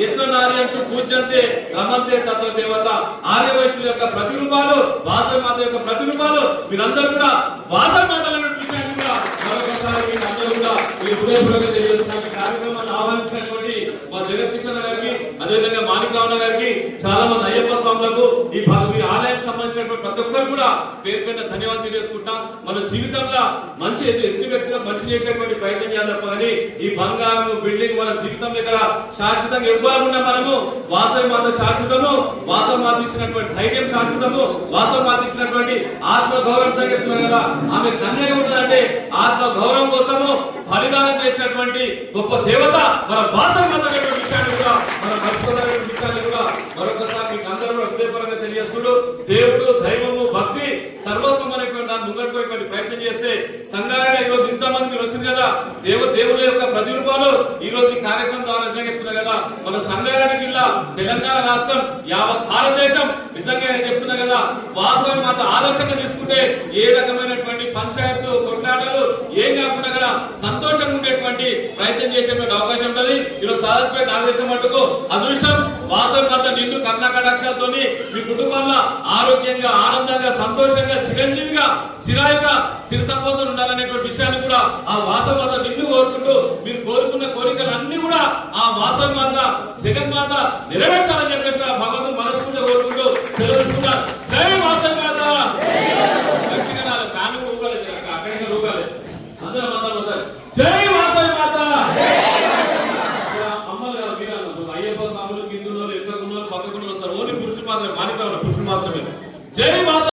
ఎట్ల నారి అంటూ పూజ్యంతే రమంతే తత్వ దేవత ఆర్యవైశ్యుల యొక్క ప్రతిరూపాలు వాసవి మాత యొక్క ప్రతిరూపాలు మీరందరూ కూడా వాసవి మాతలను విషయాన్ని కూడా మరొకసారి అందరూ కూడా ఈ హృదయపూర్వకంగా తెలియజేస్తున్న కార్యక్రమాన్ని ఆహ్వానించినటువంటి మా జగత్కృష్ణ గారికి అదేవిధంగా మాణిక్రావు గారికి చాలా మంది అయ్యప్ప స్వాములకు ఈ ఆలయానికి సంబంధించినటువంటి ప్రతి ఒక్కరు కూడా పేరు పైన ధన్యవాదాలు తెలియజేసుకుంటాం. మన జీవితంలో మంచి ఎదుటి వ్యక్తులకు మంచి చేసేటువంటి ప్రయత్నం చేయాలి తప్ప కానీ ఈ బంగారం బిల్డింగ్ మన జీవితంలో ఇక్కడ శాశ్వతంగా ఇవ్వాలన్నా మనము వాసవి మాత శాశ్వతము, వాసవి మాత ఇచ్చినటువంటి ధైర్యం శాశ్వతము, వాసవి మాత ఇచ్చినటువంటి ఆత్మ గౌరవం చెప్తున్నాం కదా. ఆమె కన్యగా ఉన్నదంటే ఆత్మ గౌరవం కోసము బలిదానం చేసినటువంటి గొప్ప దేవత మన వాసవి మాత విషయాన్ని కూడా మన మర్చిపోదగిన విషయాన్ని కూడా మరొకసారి మీకు అందరూ హృదయపరంగా తెలియజేస్తుడు. దేవుడు దైవము భక్తి సర్వస్వం అనేటువంటి దాన్ని ముంగట్టుకోటువంటి ప్రయత్నం చేస్తే సంఘాన్ని ఈ రోజు ఇంతమంది మీరు వచ్చింది కదా. దేవుళ్ళ యొక్క ప్రతిరూపాలు ఈ రోజు ఈ కార్యక్రమం ద్వారా చెప్తున్నారు కదా. మన సంగారెడ్డి జిల్లా తెలంగాణ రాష్ట్రం యావత్ భారతదేశం నిజంగా చెప్తున్నా కదా. వాసవి మాత ఆలోచన తీసుకుంటే ఏ రకమైనటువంటి పంచాయతీలు కొట్లాటలు ఏం కాకుండా కూడా సంతోషంగా ఉండేటువంటి ప్రయత్నం చేసేటువంటి అవకాశం ఉంటుంది. ఈరోజు సాధస్పేట ఆదేశం మట్టుకు అదృష్టం వాసవి మాత నిండు కర్ణాకటాక్షాలతో మీ కుటుంబంలో ఆరోగ్యంగా ఆనందంగా సంతోషంగా చిరంజీవిగా చిరాయిగా సిరి సంపదలు ఉండాలనేటువంటి విషయాన్ని కూడా ఆ వాసవి మాత నిండు కోరుకుంటూ మీరు కోరుకున్న కోరికలు అన్ని కూడా ఆ వాసవి మాత జగన్మాత నెరవేర్చాలని చెప్పేసి